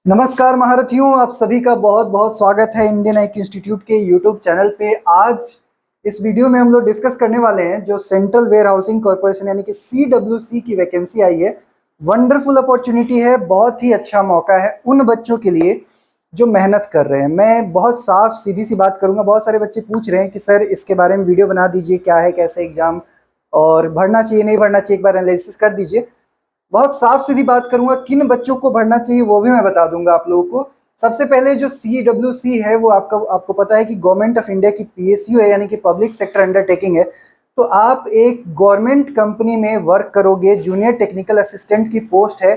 नमस्कार महारथियों, आप सभी का बहुत बहुत स्वागत है इंडियन आइक इंस्टीट्यूट के यूट्यूब चैनल पे। आज इस वीडियो में हम लोग डिस्कस करने वाले हैं जो सेंट्रल वेयर हाउसिंग कॉर्पोरेशन यानी कि CWC की वैकेंसी आई है। वंडरफुल अपॉर्चुनिटी है, बहुत ही अच्छा मौका है उन बच्चों के लिए जो मेहनत कर रहे हैं। मैं बहुत साफ सीधी सी बात करूंगा। बहुत सारे बच्चे पूछ रहे हैं कि सर इसके बारे में वीडियो बना दीजिए, क्या है कैसे एग्जाम और भरना चाहिए नहीं भरना चाहिए, एक बार एनालिसिस कर दीजिए। बहुत साफ सीधी बात करूंगा, किन बच्चों को भरना चाहिए वो भी मैं बता दूंगा आप लोगों को। सबसे पहले जो CWC है वो आपको पता है कि गवर्नमेंट ऑफ इंडिया की PSU है, यानी कि पब्लिक सेक्टर अंडरटेकिंग है। तो आप एक गवर्नमेंट कंपनी में वर्क करोगे, जूनियर टेक्निकल असिस्टेंट की पोस्ट है,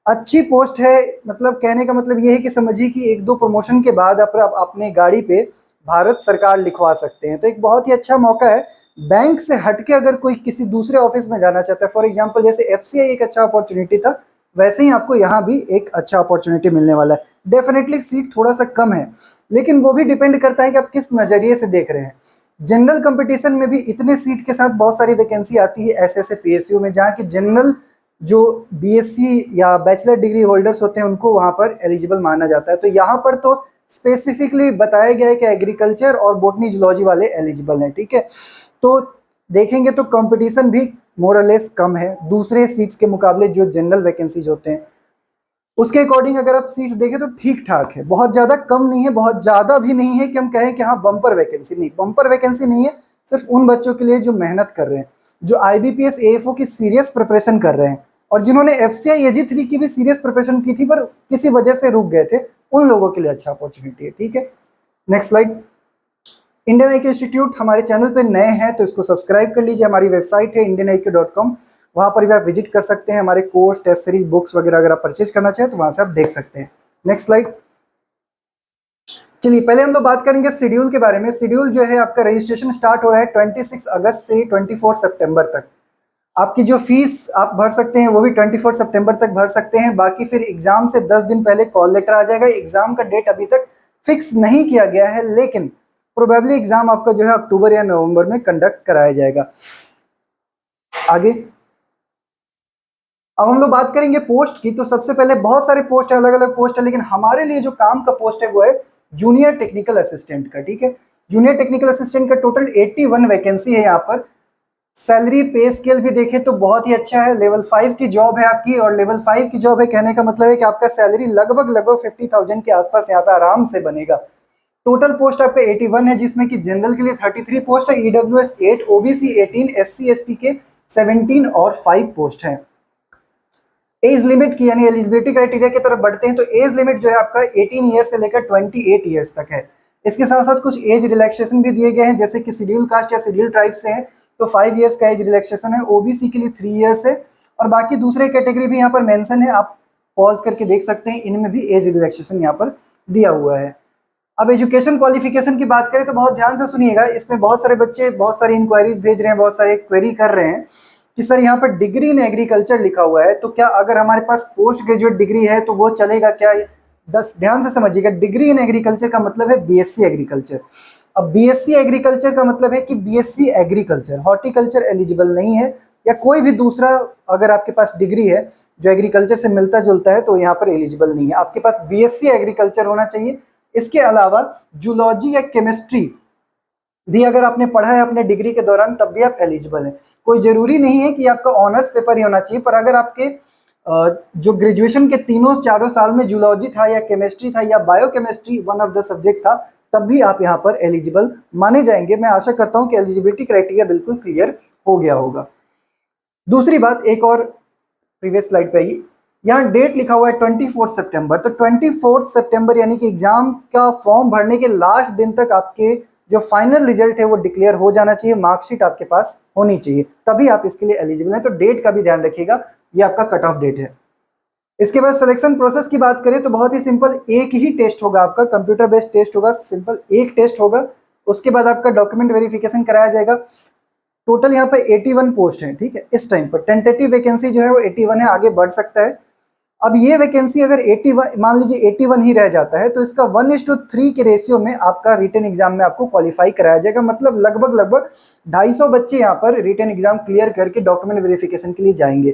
अच्छी पोस्ट है। मतलब कहने का मतलब ये है कि समझिए कि एक दो प्रमोशन के बाद आप अपने गाड़ी पे भारत सरकार लिखवा सकते हैं। तो एक बहुत ही अच्छा मौका है। बैंक से हटके अगर कोई किसी दूसरे ऑफिस में जाना चाहता है, फॉर एग्जांपल जैसे FCI एक अच्छा अपॉर्चुनिटी था, वैसे ही आपको यहाँ भी एक अच्छा अपॉर्चुनिटी मिलने वाला है। डेफिनेटली सीट थोड़ा सा कम है, लेकिन वो भी डिपेंड करता है कि आप किस नज़रिए से देख रहे हैं। जनरल कंपटीशन में भी इतने सीट के साथ बहुत सारी वैकेंसी आती है ऐसे PSU में, जहाँ की जनरल जो BSc या बैचलर डिग्री होल्डर्स होते हैं उनको वहाँ पर एलिजिबल माना जाता है। तो यहाँ पर तो स्पेसिफिकली बताया गया है कि एग्रीकल्चर और बोटनी जूलॉजी वाले एलिजिबल हैं, ठीक है। तो देखेंगे तो कंपटीशन भी मोर और लेस कम है दूसरे सीट्स के मुकाबले। जो जनरल वैकेंसीज होते हैं उसके अकॉर्डिंग अगर आप सीट्स देखें तो ठीक ठाक है, बहुत ज़्यादा कम नहीं है, बहुत ज़्यादा भी नहीं है कि हम कहें कि हाँ बम्पर वैकेंसी। नहीं, बम्पर वैकेंसी नहीं है, सिर्फ उन बच्चों के लिए जो मेहनत कर रहे हैं, जो IBPS AFO की सीरियस प्रिपरेशन कर रहे हैं और जिन्होंने FCI AG3 की भी सीरियस प्रिपरेशन की थी पर किसी वजह से रुक गए थे, उन लोगों के लिए अच्छा अपॉर्चुनिटी है, ठीक है। Next slide. इंडियन आइक इंस्टीट्यूट हमारे चैनल पे नए हैं तो इसको सब्सक्राइब कर लीजिए। हमारी वेबसाइट है indianaik.com, वहाँ पर भी आप विजिट कर सकते हैं। हमारे कोर्स, टेस्ट सीरीज, बुक्स वगैरह अगर आप परचेज करना चाहें तो वहाँ से आप देख सकते हैं। Next slide. चलिए पहले हम लोग बात करेंगे शेड्यूल के बारे में। शेड्यूल जो है आपका रजिस्ट्रेशन स्टार्ट हो रहा है 26 अगस्त से 24 सितंबर तक। आपकी जो फीस आप भर सकते हैं वो भी 24 सितंबर तक भर सकते हैं। बाकी फिर एग्जाम से 10 दिन पहले कॉल लेटर आ जाएगा। एग्जाम का डेट अभी तक फिक्स नहीं किया गया है, लेकिन प्रोबेबली एग्जाम आपका जो है अक्टूबर या नवंबर में कंडक्ट कराया जाएगा। आगे अब हम लोग बात करेंगे पोस्ट की। तो सबसे पहले बहुत सारे पोस्ट है, अलग अलग पोस्ट है, लेकिन हमारे लिए जो काम का पोस्ट है वो है जूनियर टेक्निकल असिस्टेंट का, ठीक है। जूनियर टेक्निकल असिस्टेंट का टोटल 81 वैकेंसी है यहाँ पर। सैलरी पे स्केल भी देखें तो बहुत ही अच्छा है। लेवल 5 की जॉब है आपकी, और लेवल 5 की जॉब है कहने का मतलब है कि आपका सैलरी लगभग 50,000 के आसपास यहाँ पे आराम से बनेगा। टोटल पोस्ट आपका 81 है, जिसमें कि जनरल के लिए 33 पोस्ट है, EWS 8, OBC 18, SC ST के 17 और 5 पोस्ट है। एज लिमिट की यानी एलिजिबिलिटी क्राइटेरिया की तरफ बढ़ते हैं तो एज लिमिट जो है आपका 18 ईयर से लेकर 28 ईयर्स तक है। इसके साथ साथ कुछ एज रिलैक्सेशन भी दिए गए हैं, जैसे कि शेड्यूल कास्ट या शेड्यूल ट्राइब से है तो 5 ईयर्स का एज रिलैक्सेशन है। OBC के लिए 3 ईयर्स है, और बाकी दूसरे कैटेगरी भी यहाँ पर मेंशन है, आप पॉज करके देख सकते हैं, इनमें भी एज रिलैक्सेशन यहाँ पर दिया हुआ है। अब एजुकेशन क्वालिफिकेशन की बात करें तो बहुत ध्यान से सुनिएगा। इसमें बहुत सारे बच्चे बहुत सारी इंक्वायरीज भेज रहे हैं, बहुत सारे क्वेरी कर रहे हैं कि सर यहाँ पर डिग्री इन एग्रीकल्चर लिखा हुआ है, तो क्या अगर हमारे पास पोस्ट ग्रेजुएट डिग्री है तो वो चलेगा क्या? ध्यान से समझिएगा, डिग्री इन एग्रीकल्चर का मतलब है BSc एग्रीकल्चर। अब BSc एग्रीकल्चर का मतलब है कि BSc एग्रीकल्चर, हॉर्टिकल्चर एलिजिबल नहीं है, या कोई भी दूसरा अगर आपके पास डिग्री है जो एग्रीकल्चर से मिलता जुलता है तो यहाँ पर एलिजिबल नहीं है। आपके पास BSc एग्रीकल्चर होना चाहिए। इसके अलावा जूलॉजी या केमिस्ट्री भी अगर आपने पढ़ा है अपने डिग्री के दौरान तब भी आप एलिजिबल हैं। कोई जरूरी नहीं है कि आपका ऑनर्स पेपर ही होना चाहिए, पर अगर आपके जो ग्रेजुएशन के तीनों चारों साल में जूलॉजी था या केमिस्ट्री था या biochemistry one of the subject था, तब भी आप यहाँ पर एलिजिबल माने जाएंगे। मैं आशा करता हूँ कि एलिजिबिलिटी क्राइटेरिया बिल्कुल क्लियर हो गया होगा। दूसरी बात, एक और प्रीवियस स्लाइड पे आइए, यहाँ डेट लिखा हुआ है 24 सितंबर। तो 24 सितंबर यानी कि एग्जाम का फॉर्म भरने के लास्ट दिन तक आपके जो फाइनल रिजल्ट है वो डिक्लेयर हो जाना चाहिए, मार्कशीट आपके पास होनी चाहिए, तभी आप इसके लिए एलिजिबल हैं। तो डेट का भी ध्यान रखिएगा, ये आपका कट ऑफ डेट है। इसके बाद सिलेक्शन प्रोसेस की बात करें तो बहुत ही सिंपल, एक ही टेस्ट होगा आपका, कंप्यूटर बेस्ड टेस्ट होगा, सिंपल एक टेस्ट होगा। उसके बाद आपका डॉक्यूमेंट वेरिफिकेशन कराया जाएगा। टोटल यहाँ पर 81 पोस्ट है, ठीक है। इस टाइम पर टेंटेटिव वैकेंसी जो है वो 81 है, आगे बढ़ सकता है। अब ये वैकेंसी अगर 81, मान लीजिए 81 ही रह जाता है, तो इसका 1:3 के रेशियो में आपका रिटन एग्जाम में आपको क्वालिफाई कराया जाएगा। मतलब लगभग लगभग 250 बच्चे यहाँ पर रिटन एग्जाम क्लियर करके डॉक्यूमेंट वेरिफिकेशन के लिए जाएंगे।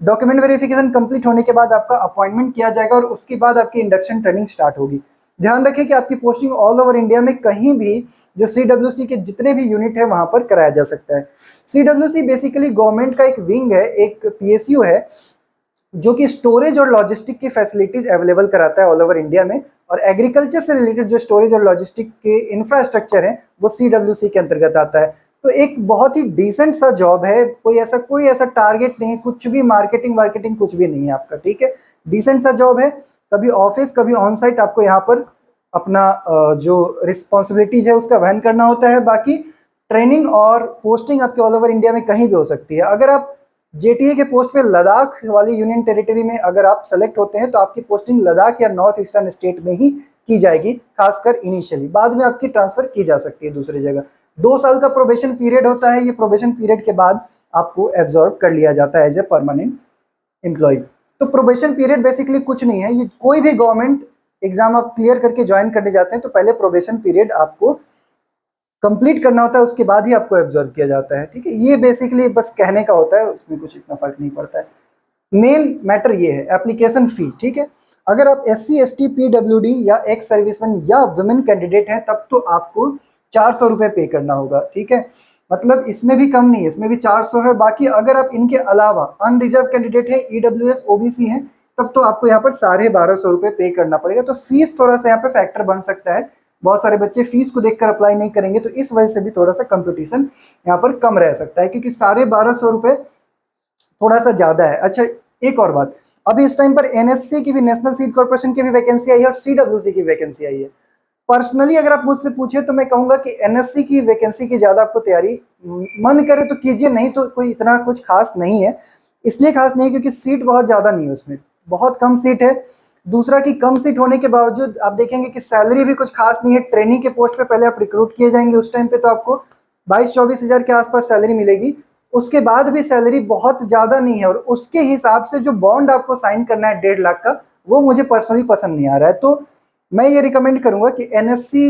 डॉक्यूमेंट वेरिफिकेशन कंप्लीट होने के बाद आपका अपॉइंटमेंट किया जाएगा और उसके बाद आपकी इंडक्शन ट्रेनिंग स्टार्ट होगी। ध्यान रखें कि आपकी पोस्टिंग ऑल ओवर इंडिया में कहीं भी जो CWC के जितने भी यूनिट है वहां पर कराया जा सकता है। CWC बेसिकली गवर्नमेंट का एक विंग है, एक PSU है, जो कि स्टोरेज और लॉजिस्टिक की फैसिलिटीज अवेलेबल कराता है ऑल ओवर इंडिया में। और एग्रीकल्चर से रिलेटेड जो स्टोरेज और लॉजिस्टिक के इंफ्रास्ट्रक्चर है वो CWC के अंतर्गत आता है। तो एक बहुत ही डिसेंट सा जॉब है, कोई ऐसा टारगेट नहीं, कुछ भी मार्केटिंग कुछ भी नहीं है आपका, ठीक है। डिसेंट सा जॉब है, कभी ऑफिस कभी ऑन साइट आपको यहाँ पर अपना जो रिस्पॉन्सिबिलिटीज है उसका वहन करना होता है। बाकी ट्रेनिंग और पोस्टिंग आपके ऑल ओवर इंडिया में कहीं भी हो सकती है। अगर आप JTA के पोस्ट पे लद्दाख वाली यूनियन टेरिटरी में अगर आप सेलेक्ट होते हैं तो आपकी पोस्टिंग लद्दाख या नॉर्थ ईस्टर्न स्टेट में ही की जाएगी, खासकर इनिशियली। बाद में आपकी ट्रांसफर की जा सकती है दूसरी जगह। 2 साल का प्रोबेशन पीरियड होता है, ये प्रोबेशन पीरियड के बाद आपको एब्जॉर्ब कर लिया जाता है एज ए परमानेंट एम्प्लॉय। तो प्रोबेशन पीरियड बेसिकली कुछ नहीं है, ये कोई भी गवर्नमेंट एग्जाम आप क्लियर करके ज्वाइन करने जाते हैं तो पहले प्रोबेशन पीरियड आपको कंप्लीट करना होता है, उसके बाद ही आपको एब्जॉर्ब किया जाता है, ठीक है। ये बेसिकली बस कहने का होता है, उसमें कुछ इतना फर्क नहीं पड़ता है। मेन मैटर ये है एप्लीकेशन फी, ठीक है। अगर आप SC ST PWD या एक्स सर्विसमैन या वुमेन कैंडिडेट हैं तब तो आपको 400 रुपये पे करना होगा, ठीक है। मतलब इसमें भी कम नहीं है, इसमें भी 400 है। बाकी अगर आप इनके अलावा अनरिजर्व कैंडिडेट है, EWS OBC हैं, तब तो आपको यहाँ पर 1250 रुपये पे करना पड़ेगा। तो फीस थोड़ा सा यहाँ पे फैक्टर बन सकता है, बहुत सारे बच्चे फीस को देखकर अप्लाई नहीं करेंगे, तो इस वजह से भी थोड़ा सा कंपटीशन यहाँ पर कम रह सकता है, क्योंकि 1250 रुपये थोड़ा सा ज्यादा है। अच्छा, एक और बात, अभी इस टाइम पर NSC की भी, नेशनल सीड कॉर्पोरेशन की भी वैकेंसी आई है और CWC की वैकेंसी आई है। पर्सनली अगर आप मुझसे पूछे तो मैं कहूंगा कि NSC की वैकेंसी की ज्यादा आपको तैयारी मन करे तो कीजिए, नहीं तो कोई इतना कुछ खास नहीं है। इसलिए खास नहीं क्योंकि सीट बहुत ज्यादा नहीं है, उसमें बहुत कम सीट है। दूसरा कि कम सीट होने के बावजूद आप देखेंगे कि सैलरी भी कुछ खास नहीं है। ट्रेनिंग के पोस्ट पे पहले आप रिक्रूट किए जाएंगे, उस टाइम पे तो आपको 22-24 हज़ार के आसपास सैलरी मिलेगी। उसके बाद भी सैलरी बहुत ज़्यादा नहीं है, और उसके हिसाब से जो बॉन्ड आपको साइन करना है 1.5 लाख का, वो मुझे पर्सनली पसंद नहीं आ रहा है। तो मैं ये रिकमेंड करूंगा कि NSC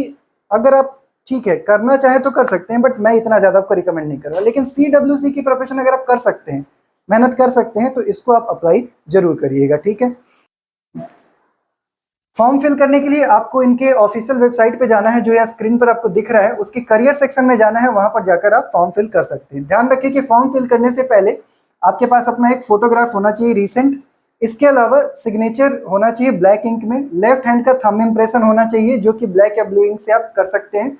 अगर आप ठीक है करना चाहे तो कर सकते हैं, बट मैं इतना ज़्यादा आपको रिकमेंड नहीं करूँगा। लेकिन CWC की प्रोफेशन अगर आप कर सकते हैं, मेहनत कर सकते हैं, तो इसको आप अप्लाई जरूर करिएगा, ठीक है। फॉर्म फिल करने के लिए आपको इनके ऑफिशियल वेबसाइट पे जाना है, जो यहाँ स्क्रीन पर आपको दिख रहा है, उसके करियर सेक्शन में जाना है, वहां पर जाकर आप फॉर्म फिल कर सकते हैं। ध्यान रखिए कि फॉर्म फिल करने से पहले आपके पास अपना एक फोटोग्राफ होना चाहिए रिसेंट। इसके अलावा सिग्नेचर होना चाहिए ब्लैक इंक में, लेफ्ट हैंड का थंब इम्प्रेशन होना चाहिए, जो कि ब्लैक या ब्लू इंक से आप कर सकते हैं।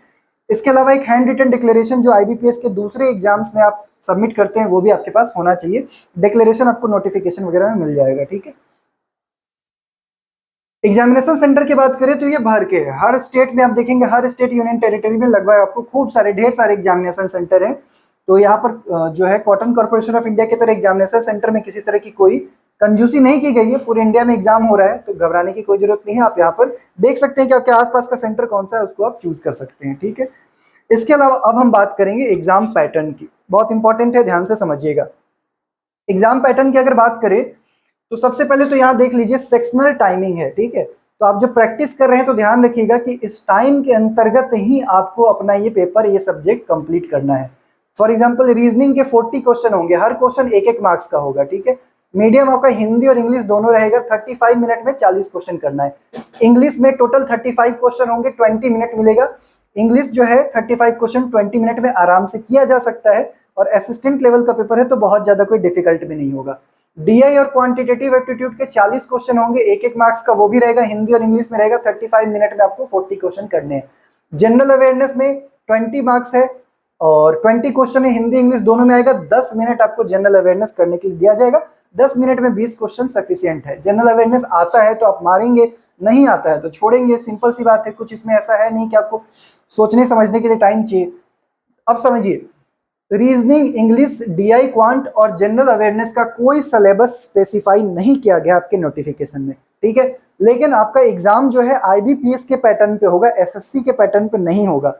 इसके अलावा एक हैंड रिटन डिक्लेरेशन जो IBPS के दूसरे एग्जाम्स में आप सबमिट करते हैं वो भी आपके पास होना चाहिए। डिक्लेरेशन आपको नोटिफिकेशन वगैरह में मिल जाएगा, ठीक है। एग्जामिनेशन सेंटर की बात करें तो ये भर के है, हर स्टेट में आप देखेंगे, हर स्टेट यूनियन टेरिटरी में लगभग आपको खूब सारे ढेर सारे एग्जामिनेशन सेंटर है। तो यहाँ पर जो है कॉटन कॉर्पोरेशन ऑफ इंडिया के तरह एग्जामिनेशन सेंटर में किसी तरह की कोई कंजूसी नहीं की गई है। पूरे इंडिया में एग्जाम हो रहा है, तो घबराने की कोई जरूरत नहीं है। आप यहाँ पर देख सकते हैं कि आपके आसपास का सेंटर कौन सा है, उसको आप चूज कर सकते हैं, ठीक है। इसके अलावा अब हम बात करेंगे एग्जाम पैटर्न की, बहुत इंपॉर्टेंट है, ध्यान से समझिएगा। एग्जाम पैटर्न की अगर बात करें तो सबसे पहले तो यहाँ देख लीजिए सेक्शनल टाइमिंग है, ठीक है। तो आप जो प्रैक्टिस कर रहे हैं तो ध्यान रखिएगा कि इस टाइम के अंतर्गत ही आपको अपना ये पेपर, ये सब्जेक्ट कंप्लीट करना है। फॉर एग्जांपल रीजनिंग के 40 क्वेश्चन होंगे, हर क्वेश्चन 1-1 मार्क्स का होगा, ठीक है। मीडियम आपका हिंदी और इंग्लिश दोनों रहेगा, 35 मिनट में 40 क्वेश्चन करना है। इंग्लिश में टोटल 35 क्वेश्चन होंगे, 20 मिनट मिलेगा। इंग्लिश जो है 35 क्वेश्चन 20 मिनट में आराम से किया जा सकता है, और असिस्टेंट लेवल का पेपर है तो बहुत ज्यादा कोई डिफिकल्ट भी नहीं होगा। DI और क्वांटिटेटिव एप्टीट्यूड के 40 क्वेश्चन होंगे, 1-1 मार्क्स का, वो भी रहेगा, हिंदी और इंग्लिश में रहेगा। 35 मिनट में आपको 40 क्वेश्चन करने हैं। जनरल अवेयरनेस में 20 मार्क्स है और 20 क्वेश्चन है, हिंदी इंग्लिश दोनों में आएगा। 10 मिनट आपको जनरल अवेयरनेस करने के लिए दिया जाएगा। 10 मिनट में 20 क्वेश्चन सफिशियंट है। जनरल अवेयरनेस आता है तो आप मारेंगे, नहीं आता है तो छोड़ेंगे, सिंपल सी बात है। कुछ इसमें ऐसा है नहीं कि आपको सोचने समझने के लिए टाइम चाहिए। अब समझिए, रीजनिंग, इंग्लिश, DI, क्वांट और जनरल अवेयरनेस का कोई सिलेबस स्पेसिफाई नहीं किया गया आपके नोटिफिकेशन में, ठीक है। लेकिन आपका एग्जाम जो है IBPS के पैटर्न पे होगा, SSC के पैटर्न पे नहीं होगा।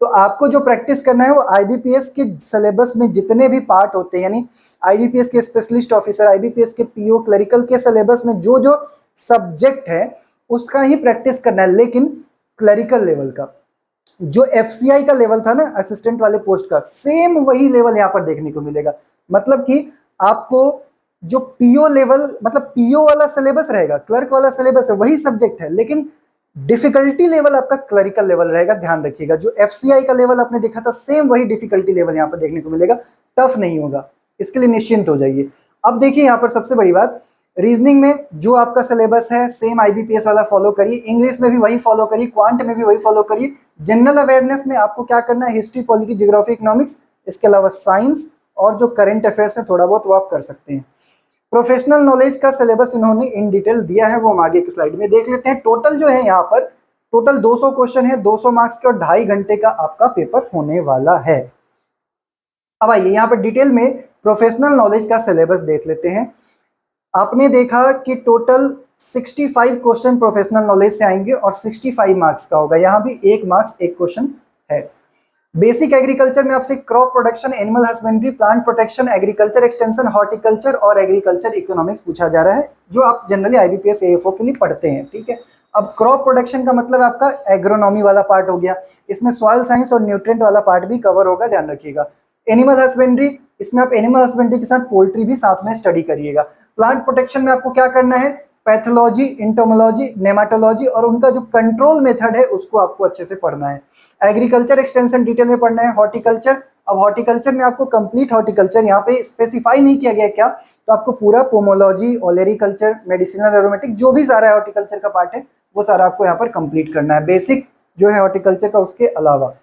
तो आपको जो प्रैक्टिस करना है वो आईबीपीएस के सिलेबस में जितने भी पार्ट होते हैं, यानी आईबीपीएस के स्पेशलिस्ट ऑफिसर, आईबीपीएस के पीओ, क्लरिकल के सिलेबस में जो जो सब्जेक्ट है उसका ही प्रैक्टिस करना है, लेकिन क्लरिकल लेवल का जो एफसीआई का लेवल था ना असिस्टेंट वाले पोस्ट का, सेम वही लेवल यहाँ पर देखने को मिलेगा। मतलब कि आपको जो पीओ लेवल, मतलब पीओ वाला सिलेबस रहेगा, क्लर्क वाला सिलेबस है, वही सब्जेक्ट है, लेकिन डिफिकल्टी लेवल आपका क्लरिकल लेवल रहेगा। ध्यान रखिएगा, जो एफसीआई का लेवल आपने देखा था सेम वही डिफिकल्टी लेवल यहाँ पर देखने को मिलेगा, टफ नहीं होगा, इसके लिए निश्चिंत हो जाइए। अब देखिए यहाँ पर सबसे बड़ी बात, रीजनिंग में जो आपका सिलेबस है सेम आईबीपीएस वाला फॉलो करिए, इंग्लिश में भी वही फॉलो करिए, क्वांट में भी वही फॉलो करिए। जनरल अवेयरनेस में आपको क्या करना है, हिस्ट्री, पॉलिटी, ज्योग्राफी, इकोनॉमिक्स, इसके अलावा साइंस और जो करंट अफेयर्स है थोड़ा बहुत वो आप कर सकते हैं। प्रोफेशनल नॉलेज का सिलेबस इन्होंने इन डिटेल दिया है, वो हम आगे की स्लाइड में देख लेते हैं। टोटल जो है यहाँ पर टोटल 200 क्वेश्चन है, 200 मार्क्स के और 2.5 घंटे का आपका पेपर होने वाला है। अब आइए यहाँ पर डिटेल में प्रोफेशनल नॉलेज का सिलेबस देख लेते हैं। आपने देखा कि टोटल 65 क्वेश्चन प्रोफेशनल नॉलेज से आएंगे और 65 मार्क्स का होगा, यहाँ भी 1 मार्क्स 1 क्वेश्चन है। बेसिक एग्रीकल्चर में आपसे crop production, animal husbandry, plant protection, agriculture extension, horticulture और एग्रीकल्चर इकोनॉमिक्स पूछा जा रहा है, जो आप जनरली आईबीपीएस एएफओ के लिए पढ़ते हैं, ठीक है। अब क्रॉप प्रोडक्शन का मतलब आपका एग्रोनॉमी वाला पार्ट हो गया, इसमें सॉइल साइंस और न्यूट्रिएंट वाला पार्ट भी कवर होगा, ध्यान रखिएगा। एनिमल हस्बेंड्री, इसमें आप एनिमल हस्बेंड्री के साथ पोल्ट्री भी साथ में स्टडी करिएगा। प्लांट प्रोटेक्शन में आपको क्या करना है, पैथोलॉजी, इंटोमोलॉजी, नेमाटोलॉजी और उनका जो कंट्रोल मेथड है उसको आपको अच्छे से पढ़ना है। एग्रीकल्चर एक्सटेंशन डिटेल में पढ़ना है। हॉर्टिकल्चर, अब हॉर्टिकल्चर में आपको कंप्लीट हॉर्टिकल्चर, यहाँ पे स्पेसिफाई नहीं किया गया क्या, तो आपको पूरा पोमोलॉजी, ओलेरिकल्चर, मेडिसिनल एरोमेटिक, जो भी सारा हॉर्टिकल्चर का पार्ट है वो सारा आपको यहाँ पर कंप्लीट करना है, बेसिक जो है हॉर्टिकल्चर का उसके अलावा।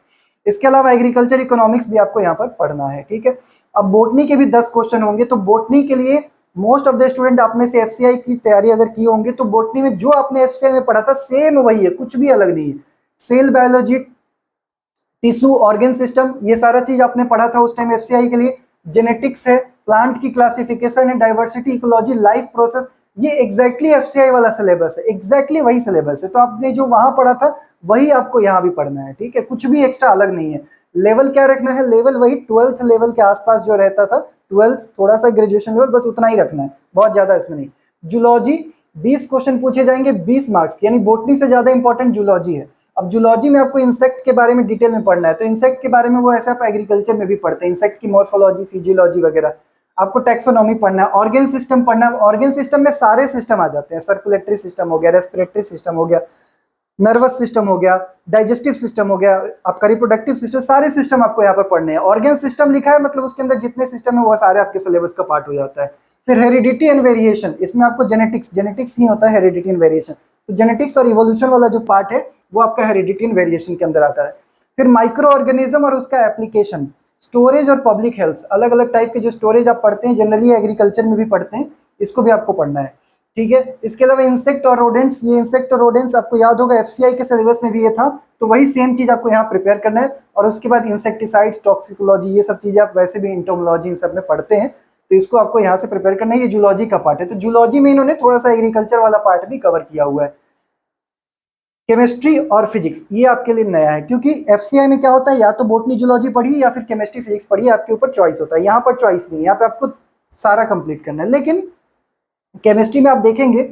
इसके अलावा एग्रीकल्चर इकोनॉमिक्स भी आपको यहाँ पर पढ़ना है, ठीक है। अब बोटनी के भी 10 क्वेश्चन होंगे, तो बोटनी के लिए मोस्ट ऑफ द स्टूडेंट आप में से एफसीआई की तैयारी अगर की होंगे तो बोटनी में जो आपने एफसीआई में पढ़ा था सेम वही है, कुछ भी अलग नहीं है। Cell biology, tissue, organ system, ये सारा चीज आपने पढ़ा था उस टाइम एफसीआई के लिए। जेनेटिक्स है, प्लांट की क्लासिफिकेशन है, डाइवर्सिटी, इकोलॉजी, लाइफ प्रोसेस, ये एग्जैक्टली एफसीआई वाला सिलेबस है, एग्जैक्टली वही सिलेबस है। तो आपने जो वहां पढ़ा था वही आपको यहाँ भी पढ़ना है, ठीक है, कुछ भी एक्स्ट्रा अलग नहीं है। लेवल क्या रखना है, लेवल वही 12th लेवल के आसपास जो रहता था, 12th थोड़ा सा ग्रेजुएशन लेवल, बस उतना ही रखना है, बहुत ज्यादा इसमें नहीं। जूलॉजी 20 क्वेश्चन पूछे जाएंगे 20 मार्क्स, यानी बोटनी से ज्यादा इंपॉर्टेंट जूलॉजी है। अब जूलॉजी में आपको इंसेक्ट के बारे में डिटेल में पढ़ना है, तो इंसेक्ट के बारे में वो ऐसा आप एग्रीकल्चर में भी पढ़ते हैं, इंसेक्ट की मॉर्फोलॉजी, फिजियोलॉजी वगैरह। आपको टैक्सोनॉमी पढ़ना है, ऑर्गन सिस्टम पढ़ना है। ऑर्गन सिस्टम में सारे सिस्टम आ जाते हैं, सर्कुलेटरी सिस्टम हो गया, रेस्पिरेटरी सिस्टम हो गया, नर्वस सिस्टम हो गया, डाइजेस्टिव सिस्टम हो गया, आपका रिप्रोडक्टिव सिस्टम, सारे सिस्टम आपको यहाँ पर पढ़ने हैं। ऑर्गन सिस्टम लिखा है मतलब उसके अंदर जितने सिस्टम है वो सारे आपके सिलेबस का पार्ट हो जाता है। फिर हेरिडिटी एंड वेरिएशन, इसमें आपको जेनेटिक्स ही होता है, हेरिडिटी एंड वेरिएशन, तो जेनेटिक्स और इवोल्यूशन वाला जो पार्ट है वो आपका हेरिडिटी एंड वेरिएशन के अंदर आता है। फिर माइक्रो ऑर्गेनिज्म और उसका एप्लीकेशन, स्टोरेज और पब्लिक हेल्थ, अलग अलग टाइप के जो स्टोरेज आप पढ़ते हैं, जनरली एग्रीकल्चर में भी पढ़ते हैं, इसको भी आपको पढ़ना है, ठीक है। इसके अलावा इंसेक्ट और रोडेंट्स, ये इंसेक्ट और रोडेंट्स आपको याद होगा एफसीआई के सिलेबस में भी ये था, तो वही सेम चीज आपको यहाँ प्रिपेयर करना है। और उसके बाद इंसेक्टिसाइड्स, टॉक्सिकोलॉजी, ये सब चीजें आप वैसे भी इंटोमोलॉजी इन सब में पढ़ते हैं, तो इसको आपको यहाँ से प्रिपेयर करना है। ये जूलॉजी का पार्ट है, तो जूलॉजी में इन्होंने थोड़ा सा एग्रीकल्चर वाला पार्ट भी कवर किया हुआ है। केमिस्ट्री और फिजिक्स ये आपके लिए नया है, क्योंकि एफसीआई में क्या होता है, या तो बोटनी जूलॉजी पढ़िए या फिर केमिस्ट्री फिजिक्स पढ़िए, आपके ऊपर चॉइस होता है। यहाँ पर चॉइस नहीं है, यहाँ पे आपको सारा कंप्लीट करना है। लेकिन केमिस्ट्री में आप देखेंगे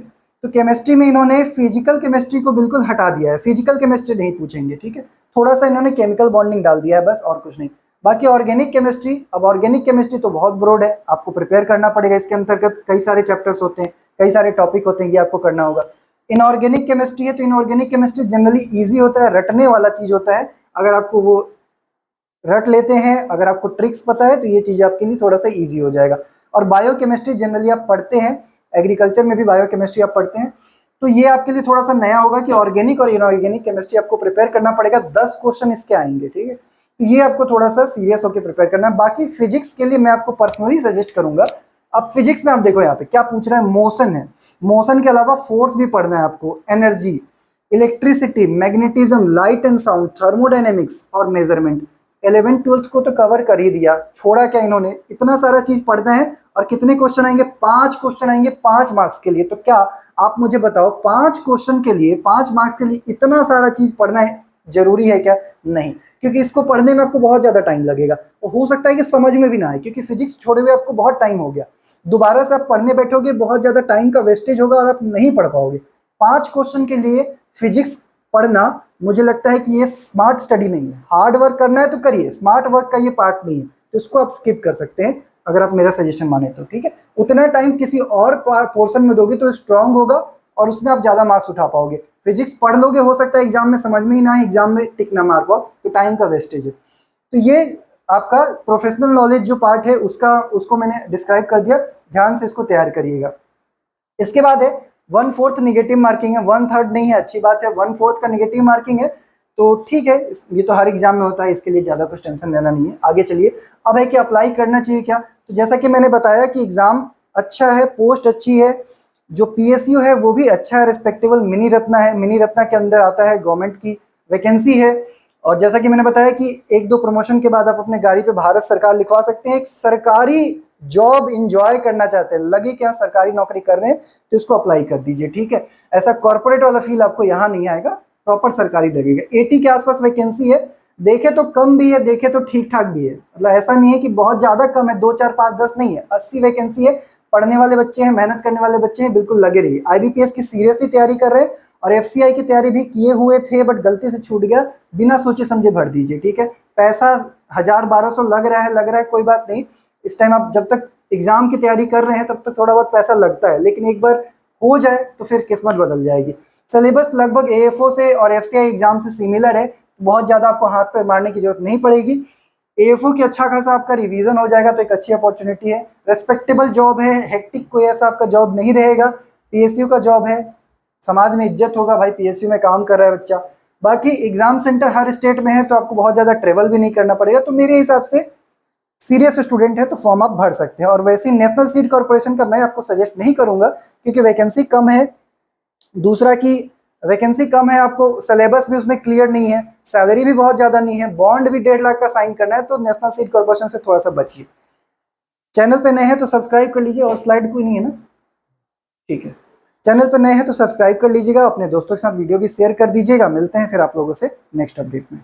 तो केमिस्ट्री में इन्होंने फिजिकल केमिस्ट्री को बिल्कुल हटा दिया है, फिजिकल केमिस्ट्री नहीं पूछेंगे, ठीक है, थोड़ा सा इन्होंने केमिकल बॉन्डिंग डाल दिया है बस, और कुछ नहीं। बाकी ऑर्गेनिक केमिस्ट्री, अब ऑर्गेनिक केमिस्ट्री तो बहुत ब्रॉड है, आपको प्रिपेयर करना पड़ेगा, इसके अंतर्गत कई सारे चैप्टर्स होते हैं, कई सारे टॉपिक होते हैं, ये आपको करना होगा। इनऑर्गेनिक केमिस्ट्री है, तो इनऑर्गेनिक केमिस्ट्री जनरली ईजी होता है, रटने वाला चीज होता है, अगर आपको वो रट लेते हैं, अगर आपको ट्रिक्स पता है तो ये चीज आपके लिए थोड़ा सा ईजी हो जाएगा। और बायोकेमिस्ट्री जनरली आप पढ़ते हैं, एग्रीकल्चर में भी बायोकेमिस्ट्री आप पढ़ते हैं, तो ये आपके लिए थोड़ा सा नया होगा कि ऑर्गेनिक और इनऑर्गेनिक केमिस्ट्री आपको प्रिपेयर करना पड़ेगा, 10 क्वेश्चन इसके आएंगे, ठीक है, तो ये आपको थोड़ा सा सीरियस होकर प्रिपेयर करना है। बाकी फिजिक्स के लिए मैं आपको पर्सनली सजेस्ट करूंगा, अब फिजिक्स में आप देखो यहाँ पे क्या पूछ रहा है, मोशन है, मोशन के अलावा फोर्स भी पढ़ना है आपको, energy, electricity, magnetism, light and sound, thermodynamics और मेजरमेंट। 11th-12th को तो कवर कर ही दिया, छोड़ा क्या इन्होंने, इतना सारा चीज पढ़ना है। और कितने क्वेश्चन आएंगे, 5 क्वेश्चन आएंगे 5 मार्क्स के लिए। तो क्या आप मुझे बताओ, 5 क्वेश्चन के लिए 5 मार्क्स के लिए इतना सारा चीज पढ़ना है जरूरी है क्या? नहीं, क्योंकि इसको पढ़ने में आपको बहुत ज़्यादा टाइम लगेगा, हो सकता है कि समझ में भी ना आए, क्योंकि फिजिक्स छोड़े हुए आपको बहुत टाइम हो गया। दोबारा से आप पढ़ने बैठोगे, बहुत ज़्यादा टाइम का वेस्टेज होगा और आप नहीं पढ़ पाओगे। 5 क्वेश्चन के लिए फिजिक्स पढ़ना, मुझे लगता है कि ये स्मार्ट स्टडी नहीं है। हार्ड वर्क करना है तो करिए, स्मार्ट वर्क का ये पार्ट नहीं है, तो इसको आप स्किप कर सकते हैं अगर आप मेरा सजेशन माने तो, ठीक है। उतना टाइम किसी और पोर्शन में दोगे तो स्ट्रांग होगा और उसमें आप ज़्यादा मार्क्स उठा पाओगे। फिजिक्स पढ़ लोगे, हो सकता है एग्जाम में समझ में ही ना आए, एग्जाम में टिक ना मार पाओ, तो टाइम का वेस्टेज है। तो ये आपका प्रोफेशनल नॉलेज जो पार्ट है उसको मैंने डिस्क्राइब कर दिया, ध्यान से इसको तैयार करिएगा। इसके बाद है 1/4 निगेटिव मार्किंग है, 1/3 नहीं है, अच्छी बात है, 1/4 का निगेटिव मार्किंग है, तो ठीक है, ये तो हर एग्जाम में होता है, इसके लिए ज़्यादा कुछ टेंशन लेना नहीं है। आगे चलिए, अब है कि अप्लाई करना चाहिए क्या? तो जैसा कि मैंने बताया कि एग्ज़ाम अच्छा है, पोस्ट अच्छी है, जो PSU है वो भी अच्छा है, रिस्पेक्टेबल मिनी रत्ना है, मिनी रत्ना के अंदर आता है, गवर्नमेंट की वैकेंसी है। और जैसा कि मैंने बताया कि 1-2 प्रमोशन के बाद आप अपने गाड़ी पे भारत सरकार लिखवा सकते हैं। एक सरकारी जॉब इंजॉय करना चाहते हैं, लगे कि हाँ सरकारी नौकरी कर रहे हैं, तो इसको अप्लाई कर दीजिए, ठीक है। ऐसा कॉर्पोरेट वाला फील आपको यहाँ नहीं आएगा, प्रॉपर सरकारी लगेगा। 80 के आसपास वैकेंसी है, देखे तो कम भी है, देखे तो ठीक ठाक भी है, मतलब ऐसा नहीं है कि बहुत ज़्यादा कम है, 2, 4, 5, 10 नहीं है, 80 वैकेंसी है। पढ़ने वाले बच्चे हैं, मेहनत करने वाले बच्चे हैं, बिल्कुल लगे रहिए। IBPS की सीरियसली तैयारी कर रहे हैं और FCI की तैयारी भी किए हुए थे, बट गलती से छूट गया, बिना सोचे समझे भर दीजिए, ठीक है। पैसा 1000-1200 लग रहा है, कोई बात नहीं। इस टाइम आप जब तक एग्जाम की तैयारी कर रहे हैं तब तक थोड़ा बहुत पैसा लगता है, लेकिन एक बार हो जाए तो फिर किस्मत बदल जाएगी। सिलेबस लगभग AFO से और FCI एग्जाम से सिमिलर है, बहुत ज़्यादा आपको हाथ पैर मारने की जरूरत नहीं पड़ेगी। AFO की अच्छा खासा आपका रिवीजन हो जाएगा, तो एक अच्छी अपॉर्चुनिटी है, रेस्पेक्टेबल जॉब है, हेक्टिक कोई ऐसा आपका जॉब नहीं रहेगा, PSU का जॉब है, समाज में इज्जत होगा, भाई PSU में काम कर रहा है बच्चा। बाकी एग्जाम सेंटर हर स्टेट में है, तो आपको बहुत ज़्यादा ट्रेवल भी नहीं करना पड़ेगा, तो मेरे हिसाब से सीरियस स्टूडेंट है तो फॉर्म आप भर सकते हैं। और वैसे नेशनल सीट कॉर्पोरेशन का मैं आपको सजेस्ट नहीं करूंगा, क्योंकि वैकेंसी कम है, दूसरा कि वैकेंसी कम है, आपको सिलेबस भी उसमें क्लियर नहीं है, सैलरी भी बहुत ज़्यादा नहीं है, बॉन्ड भी 1.5 लाख का साइन करना है, तो नेशनल सीट कॉर्पोरेशन से थोड़ा सा बचिए। चैनल पे नए हैं तो सब्सक्राइब कर लीजिए, और स्लाइड कोई नहीं है ना, ठीक है। चैनल पर नए हैं तो सब्सक्राइब कर लीजिएगा, अपने दोस्तों के साथ वीडियो भी शेयर कर दीजिएगा। मिलते हैं फिर आप लोगों से नेक्स्ट अपडेट में।